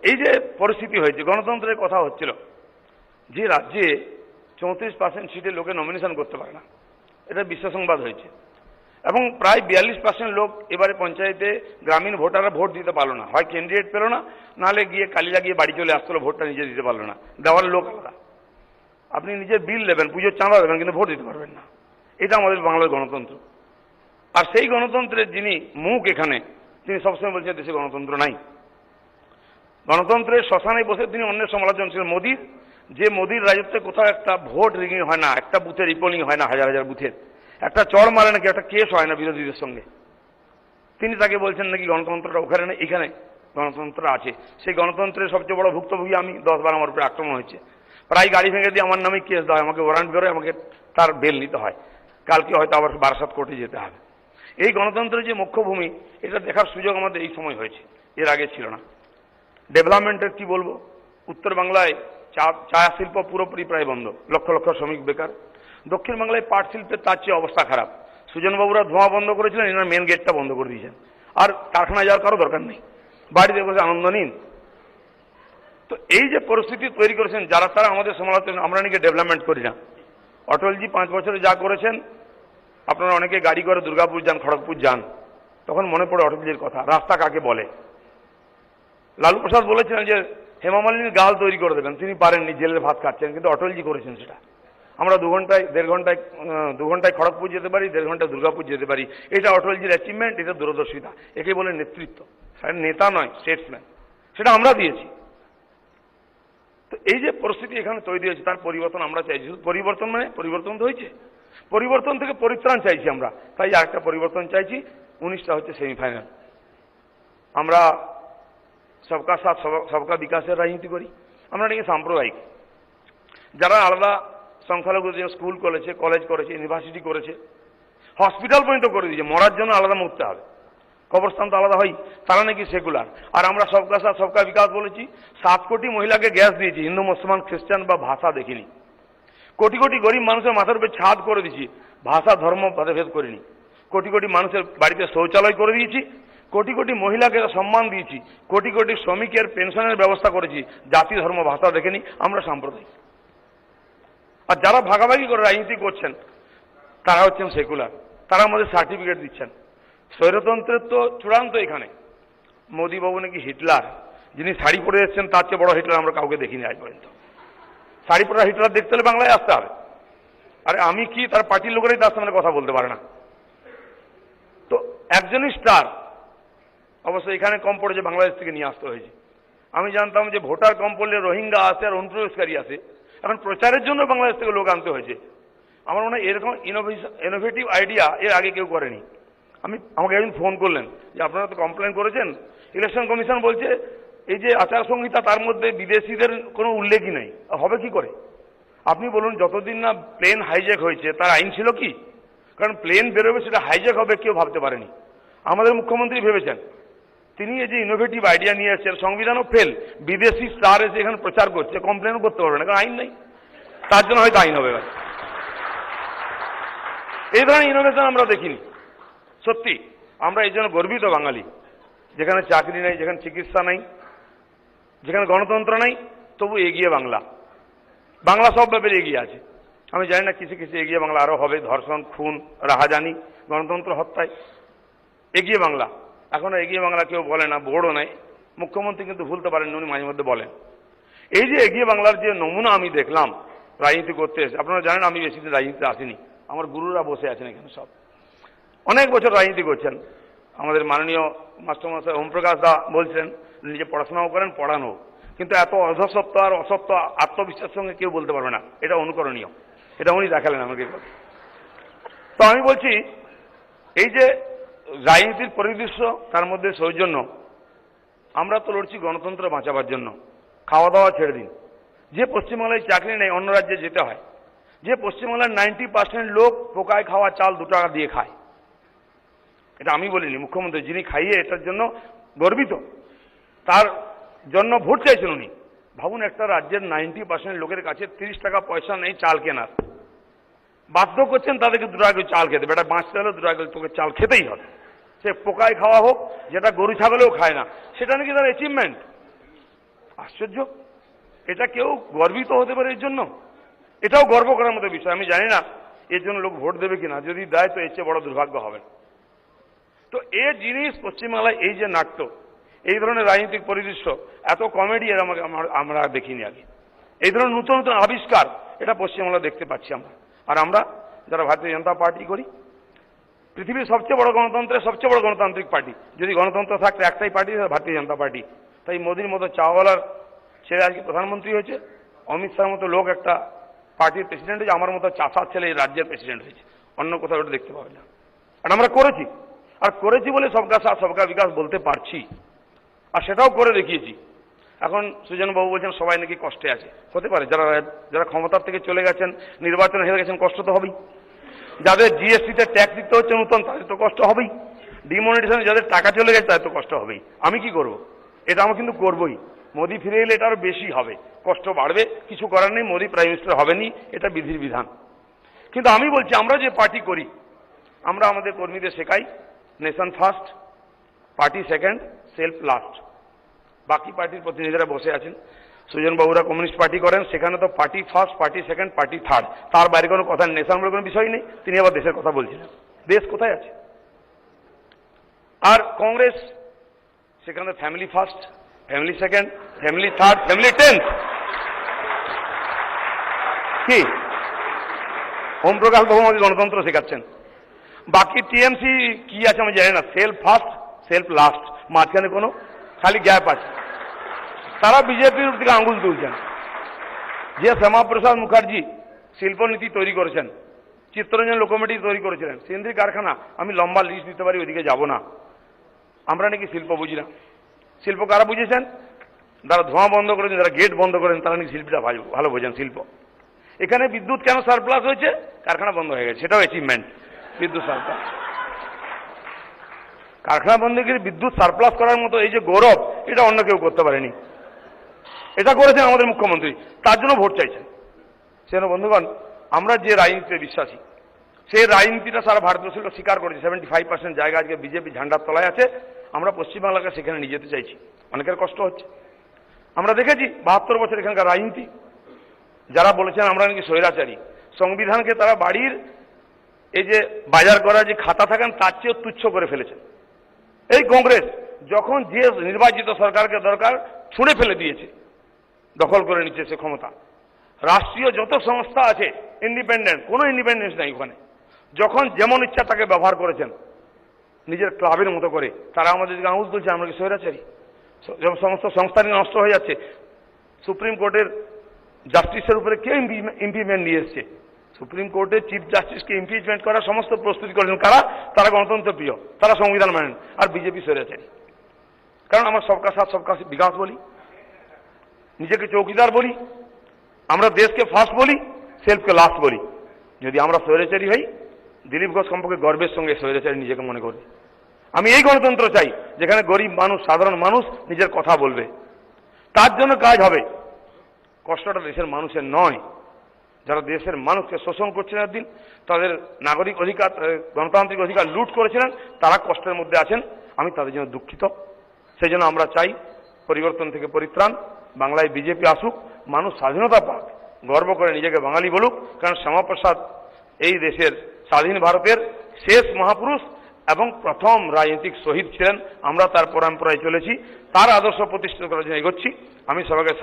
এই যে পরিস্থিতি হয়েছে, গণতন্ত্রের কথা হচ্ছিল, যে রাজ্যে 34% সিটে লোকে নমিনেশন করতে পারে না, এটা বিশ্ব সংবাদ হয়েছে, এবং প্রায় 42% লোক এবারে পঞ্চায়েতে গ্রামীণ ভোটাররা ভোট দিতে পারলো না, হয় ক্যান্ডিডেট পেল না, নাহলে গিয়ে কালি লাগিয়ে বাড়ি চলে আসতো, ভোটটা নিজে দিতে পারলো না, দেওয়ার লোক আলাদা। আপনি নিজের বিল দেবেন, পুজোর চাঁদা দেবেন, কিন্তু ভোট দিতে পারবেন না। এটা আমাদের বাংলার গণতন্ত্র। আর সেই গণতন্ত্রের যিনি মুখ এখানে, তিনি সবসময় বলছেন দেশে গণতন্ত্র নাই। গণতন্ত্রের শ্মশানে বসে তিনি অন্যের সমালোচনা ছিলেন মোদির, যে মোদির রাজত্বে কোথাও একটা ভোট রিগিং হয় না, একটা বুথে রিপোলিং হয় না, হাজার হাজার বুথের একটা চড় মারে নাকি, একটা কেস হয় না বিরোধীদের সঙ্গে। তিনি তাকে বলছেন নাকি গণতন্ত্রটা ওখানে নেই, এখানে গণতন্ত্র আছে। সেই গণতন্ত্রের সবচেয়ে বড় ভুক্তভোগী আমি, 10 বার আমার উপরে আক্রমণ হয়েছে, প্রায় গাড়ি ভেঙে দিয়ে আমার নামে কেস দেওয়া হয়, আমাকে ওয়ারেন্ট বেরোয়, আমাকে তার বেল নিতে হয়, কালকে হয়তো আবার বারাসাত কোর্টে যেতে হবে। এই গণতন্ত্রের যে মুখ্য ভূমি, এটা দেখার সুযোগ আমাদের এই সময় হয়েছে, এর আগে ছিল না। ডেভেলপমেন্টের কি বলবো, উত্তর বাংলায় চা শিল্প পুরোপুরি প্রায় বন্ধ, লক্ষ লক্ষ শ্রমিক বেকার। দক্ষিণ বাংলায় পাট শিল্পের তার চেয়ে অবস্থা খারাপ, সুজনবাবুরা ধোঁয়া বন্ধ করেছিলেন, এনার মেন গেটটা বন্ধ করে দিয়েছেন, আর কারখানায় যাওয়ার কারো দরকার নেই, বাড়িতে বসে আনন্দ নিন। তো এই যে পরিস্থিতি তৈরি করেছেন যারা, তারা আমাদের সমালোচনা, আমরা নাকি ডেভেলপমেন্ট করি না। অটলজি 5 বছরে যা করেছেন, আপনারা অনেকে গাড়ি করে দুর্গাপুর যান, খড়গপুর যান, তখন মনে পড়ে অটলজির কথা, রাস্তা কাকে বলে। লালু প্রসাদ বলেছিলেন যে হেমা মালিনীর গাল তৈরি করে দেবেন, তিনি পারেননি, জেলের ভাত খাচ্ছেন, কিন্তু অটলজি করেছেন সেটা। আমরা 2 ঘন্টায় 2 ঘন্টায় খড়গপুর যেতে পারি, 1.5 ঘন্টায় দুর্গাপুর যেতে পারি, এটা অটলজির অ্যাচিভমেন্ট, এটা দূরদর্শিতা, একে বলে নেতৃত্ব। নেতা নয়, স্টেটসম্যান, সেটা আমরা দিয়েছি। তো এই যে পরিস্থিতি এখানে তৈরি হয়েছে, তার পরিবর্তন আমরা চাইছি। পরিবর্তন মানে পরিবর্তন তো হয়েছে, পরিবর্তন থেকে পরিত্রাণ চাইছি আমরা, তাই আরেকটা পরিবর্তন চাইছি। 19টা হচ্ছে সেমিফাইনাল। আমরা সবকা সাথ সবকা বিকাশের রাজনীতি করি, আমরা নাকি সাম্প্রদায়িক। যারা আলাদা সংখ্যালঘু স্কুল করেছে, কলেজ করেছে, ইউনিভার্সিটি করেছে, হসপিটাল পর্যন্ত করে দিয়েছে, মরার জন্য আলাদা মরতে হবে, কবরস্থান তো আলাদা হয়, তারা নাকি সেকুলার। আর আমরা সবকা সাথ সবকা বিকাশ বলেছি, 7 কোটি মহিলাকে গ্যাস দিয়েছি, হিন্দু মুসলমান খ্রিস্টান বা ভাষা দেখিনি। কোটি কোটি গরিব মানুষের মাথার উপরে ছাদ করে দিয়েছি, ভাষা ধর্ম ভেদাভেদ করিনি। কোটি কোটি মানুষের বাড়িতে শৌচালয় করে দিয়েছি, কোটি কোটি মহিলাকে সম্মান দিয়েছি, কোটি কোটি শ্রমিকের পেনশনের ব্যবস্থা করেছি, জাতি ধর্ম ভাষা দেখেনি। আমরা সাম্প্রদায়িক। আর যারা ভাগাভাগি করে রাজনীতি করছেন, তারা হচ্ছেন সেকুলার, তারা আমাদের সার্টিফিকেট দিচ্ছেন। স্বৈরতন্ত্রের তো চূড়ান্ত এখানে। মোদীবাবু নাকি হিটলার, যিনি শাড়ি পরে এসেছেন তার চেয়ে বড় হিটলার আমরা কাউকে দেখিনি আজ পর্যন্ত। শাড়ি পরা হিটলার দেখতে হলে বাংলায় আসতে হবে। আরে আমি কি, তার পার্টির লোকেরাই তার সামনে কথা বলতে পারে না। তো একজনই স্টার, অবশ্য এখানে কম পড়েছে, বাংলাদেশ থেকে নিয়ে আসতে হয়েছে। আমি জানতাম যে ভোটার কম পড়লে রোহিঙ্গা আসে আর অনুপ্রবেশকারী আসে, এখন প্রচারের জন্য বাংলাদেশ থেকে লোক আনতে হয়েছে। আমার মনে হয় এরকম ইনোভেটিভ আইডিয়া এর আগে কেউ করেনি। আমাকে একদিন ফোন করলেন যে আপনারা তো কমপ্লেন করেছেন, ইলেকশন কমিশন বলছে এই যে আচার সংহিতা, তার মধ্যে বিদেশিদের কোনো উল্লেখই নেই, হবে কি করে? আপনি বলুন, যতদিন না প্লেন হাইজ্যাক হয়েছে তার আইন ছিল কি? কারণ প্লেন বেরোবে, সেটা হাইজ্যাক হবে, কেউ ভাবতে পারেনি। আমাদের মুখ্যমন্ত্রী ভেবেছেন, তিনি এই যে ইনোভেটিভ আইডিয়া নিয়ে এসেছেন, সংবিধানও ফেল, বিদেশি স্টার এসে এখানে প্রচার করছে, কমপ্লেনও করতে পারবে না, কারণ আইন নেই। তার জন্য হয়তো আইন হবে। এই ধরনের ইনোভেশন আমরা দেখিনি। সত্যি আমরা এই জন্য গর্বিত বাঙালি, যেখানে চাকরি নেই, যেখানে চিকিৎসা নেই, যেখানে গণতন্ত্র নেই, তবু এগিয়ে বাংলা। বাংলা সব ব্যাপারে এগিয়ে আছে। আমি জানি না কিছু কিছু এগিয়ে বাংলা আরো হবে, ধর্ষণ, খুন, রাহাজানি, গণতন্ত্র হত্যায় এগিয়ে বাংলা। এখনো এগিয়ে বাংলা কেউ বলে না, বোর্ডও নেই। মুখ্যমন্ত্রী কিন্তু ভুলতে পারেন, উনি মাঝে মধ্যে বলেন। এই যে এগিয়ে বাংলার যে নমুনা আমি দেখলাম রাজনীতি করতে এসে, আপনারা জানেন আমি বেশি দিন রাজনীতিতে আসিনি, আমার গুরুরা বসে আছেন এখানে, সব অনেক বছর রাজনীতি করছেন। আমাদের মাননীয় মাস্টারমশাই ওমপ্রকাশ দা বলছেন, নিজে পড়াশোনাও করেন, পড়ানো, কিন্তু এত অধসত্ব আর অসত্য আত্মবিশ্বাসের সঙ্গে কেউ বলতে পারবে না, এটা অনুকরণীয়। এটা উনি দেখালেন আমাকে। তো আমি বলছি, এই যে রাজনীতির পরিদৃশ্য, তার মধ্যে সৌজন্য, আমরা তো লড়ছি গণতন্ত্র বাঁচাবার জন্য। খাওয়া দাওয়া ছেড়ে দিন, যে পশ্চিমবাংলায় চাকরি নেই অন্য রাজ্যে যেতে হয়, যে পশ্চিমবাংলার 90% লোক পোকায় খাওয়া চাল 2 টাকা দিয়ে খায়, এটা আমি বলিনি, মুখ্যমন্ত্রী যিনি খাইয়ে এটার জন্য গর্বিত, তার জন্য ভোট চাইছেন উনি। ভাবুন, একটা রাজ্যের 90% লোকের কাছে 30 টাকা পয়সা নেই চাল কেনার, বাধ্য করছেন তাদেরকে 2 টাকা চাল খেতে। বেটা বাঁচতে হলে 2 টাকা তোকে চাল খেতেই হবে, সে পোকায় খাওয়া হোক, যেটা গরু ছাগলেও খায় না, সেটা নাকি তার অ্যাচিভমেন্ট। আশ্চর্য, এটা কেউ গর্বিত হতে পারে এর জন্য? এটাও গর্ব করার মতো বিষয়। আমি জানি না এর জন্য লোক ভোট দেবে কিনা, যদি দেয় তো এর চেয়ে বড় দুর্ভাগ্য হবে। তো এই জিনিস পশ্চিমবাংলায় এই যে নাট্য, এই ধরনের রাজনৈতিক পরিদৃশ্য, এত কমেডি এর আমরা দেখিনি আগে। এই ধরনের নতুন নতুন আবিষ্কার এটা পশ্চিমবাংলা দেখতে পাচ্ছি আমরা। আর আমরা যারা ভারতীয় জনতা পার্টি করি, পৃথিবীর সবচেয়ে বড় গণতন্ত্রের সবচেয়ে বড় গণতান্ত্রিক পার্টি, যদি গণতন্ত্র থাকতো একটাই পার্টি, ভারতীয় জনতা পার্টি। তাই মোদির মতো চাওয়ালার ছেলে আজকে প্রধানমন্ত্রী হয়েছে, অমিত শাহর মতো লোক একটা পার্টির প্রেসিডেন্ট হয়েছে, আমার মতো চাষার ছেলে এই রাজ্যের প্রেসিডেন্ট হয়েছে। অন্য কোথাও ওটা দেখতে পাবে না। আর আমরা করেছি, আর করেছি বলে সবকা সাথ সবকা বিকাশ বলতে পারছি, আর সেটাও করে দেখিয়েছি। এখন সুজনবাবু বলছেন সবাই নাকি কষ্টে আছে। হতে পারে, যারা যারা ক্ষমতার থেকে চলে গেছেন, নির্বাচনে হেরে গেছেন, কষ্ট তো হবেই। যাদের জিএসটিতে ট্যাক্স দিতে হচ্ছে নতুন, তাদের তো কষ্ট হবেই। ডিমনিটাইজেশনে যাদের টাকা চলে গেছে তাদের তো কষ্ট হবেই। আমি কি করব? এটা আমি কিন্তু করবই। মোদি ফিরে এলে এটা আরো বেশি হবে, কষ্ট বাড়বে, কিছু করার নেই। মোদি প্রাইম মিনিস্টার হবেনি, এটা বিধির বিধান। কিন্তু আমি বলছি, আমরা যে পার্টি করি, আমরা আমাদের কর্মীদের শেখাই nation first, party second, self last. বাকি পার্টির প্রতিনিধিরা বসে আছেন, সুজনবাবুরা কমিউনিস্ট পার্টি করেন, সেখানে তো party first, party second, party third, তার বাইরে কোনো কথা, নেশন বলে কোনো বিষয় নেই। তিনি আবার দেশের কথা বলছিলেন, দেশ কোথায় আছে? আর কংগ্রেস, সেখানে family first, family second, family third, family tenth. কি ওম প্রকাশ বাবু আমাকে গণতন্ত্র শেখাচ্ছেন। বাকি টিএমসি কি আছে আমি জানি না, সেলফ ফার্স্ট, সেলফ লাস্ট, মাঝখানে কোনো খালি গ্যাপ আছে। তারা বিজেপির দিকে আঙুল তুলছেন। যে শ্যামাপ্রসাদ মুখার্জি শিল্পনীতি তৈরি করেছেন, চিত্তরঞ্জন লোকোমেটি তৈরি করেছিলেন, সিন্ধি কারখানা, আমি লম্বা লিস্ট দিতে পারি, ওইদিকে যাব না। আমরা নাকি শিল্প বুঝি না। শিল্প কারা বুঝেছেন? যারা ধোঁয়া বন্ধ করেছেন, যারা গেট বন্ধ করেন, তারা নাকি শিল্পীরা ভালো বোঝেন শিল্প। এখানে বিদ্যুৎ কেন সারপ্লাস হয়েছে? কারখানা বন্ধ হয়ে গেছে, সেটাও অ্যাচিভমেন্ট। বিদ্যুৎ সারপ্লাস, কারখানা বন্ধ করে বিদ্যুৎ সারপ্লাস করার মতো এই যে গৌরব, এটা অন্য কেউ করতে পারেনি। এটা করেছেন আমাদের মুখ্যমন্ত্রী, তার জন্য ভোট চাইছেন। সেজন্য বন্ধুগণ, আমরা যে রাজনীতিতে বিশ্বাসী, সেই রাজনীতিটা সারা ভারতবর্ষের লোক স্বীকার করেছে। 75% জায়গা আজকে বিজেপি ঝান্ডার তলায় আছে। আমরা পশ্চিমবাংলাকে সেখানে নিয়ে যেতে চাইছি। অনেকের কষ্ট হচ্ছে, আমরা দেখেছি 72 বছর এখানকার রাজনীতি। যারা বলেছেন আমরা নাকি স্বৈরাচারী, সংবিধানকে তারা বাড়ির এই যে বাজার করা যে খাতা থাকেন তার চেয়েও তুচ্ছ করে ফেলেছেন। এই কংগ্রেস যখন যে নির্বাচিত সরকারকে দরকার ছুঁড়ে ফেলে দিয়েছে, দখল করে নিচ্ছে সে ক্ষমতা। রাষ্ট্রীয় যত সংস্থা আছে ইন্ডিপেন্ডেন্ট, কোনো ইন্ডিপেন্ডেন্স নাই ওখানে। যখন যেমন ইচ্ছা তাকে ব্যবহার করেছেন নিজের ক্লাবের মতো করে। তারা আমাদেরকে আঙুল তুলছে আমরা কি স্বৈরাচারী? সমস্ত সংস্থা নষ্ট হয়ে যাচ্ছে। সুপ্রিম কোর্টের জাস্টিসের উপরে কে ইমপিচমেন্ট নিয়ে এসছে? সুপ্রিম কোর্টের চিফ জাস্টিসকে ইমপিচমেন্ট করার সমস্ত প্রস্তুতি করেছেন কারা? তারা গণতন্ত্র প্রিয়, তারা সংবিধান মানেন। আর বিজেপি স্বৈরাচারী। কারণ আমরা সবকা সাথ সবকা বিকাশ বলি, নিজেকে চৌকিদার বলি, আমরা দেশকে ফার্স্ট বলি, সেলফকে লাস্ট বলি। যদি আমরা স্বৈরাচারী হই, দিলীপ ঘোষ সম্পর্কে গর্বের সঙ্গে স্বৈরাচারী নিজেকে মনে করবে। আমি এই গণতন্ত্র চাই যেখানে গরিব মানুষ, সাধারণ মানুষ নিজের কথা বলবে। তার জন্য কাজ হবে। কষ্টটা দেশের মানুষের নয়। যারা দেশের মানুষকে শোষণ করছিলেন একদিন, তাদের নাগরিক অধিকার, গণতান্ত্রিক অধিকার লুট করেছিলেন, তারা কষ্টের মধ্যে আছেন। আমি তাদের জন্য দুঃখিত। সেই জন্য আমরা চাই পরিবর্তন থেকে পরিত্রাণ, বাংলায় বিজেপি আসুক, মানুষ স্বাধীনতা পাক, গর্ব করে নিজেকে বাঙালি বলুক। কারণ শ্যামাপ্রসাদ এই দেশের স্বাধীন ভারতের শেষ মহাপুরুষ এবং প্রথম রাজনৈতিক শহীদ ছিলেন। আমরা তার পরম্পরায় চলেছি, তার আদর্শ প্রতিষ্ঠিত করার জন্য এগোচ্ছি। আমি সবাইকে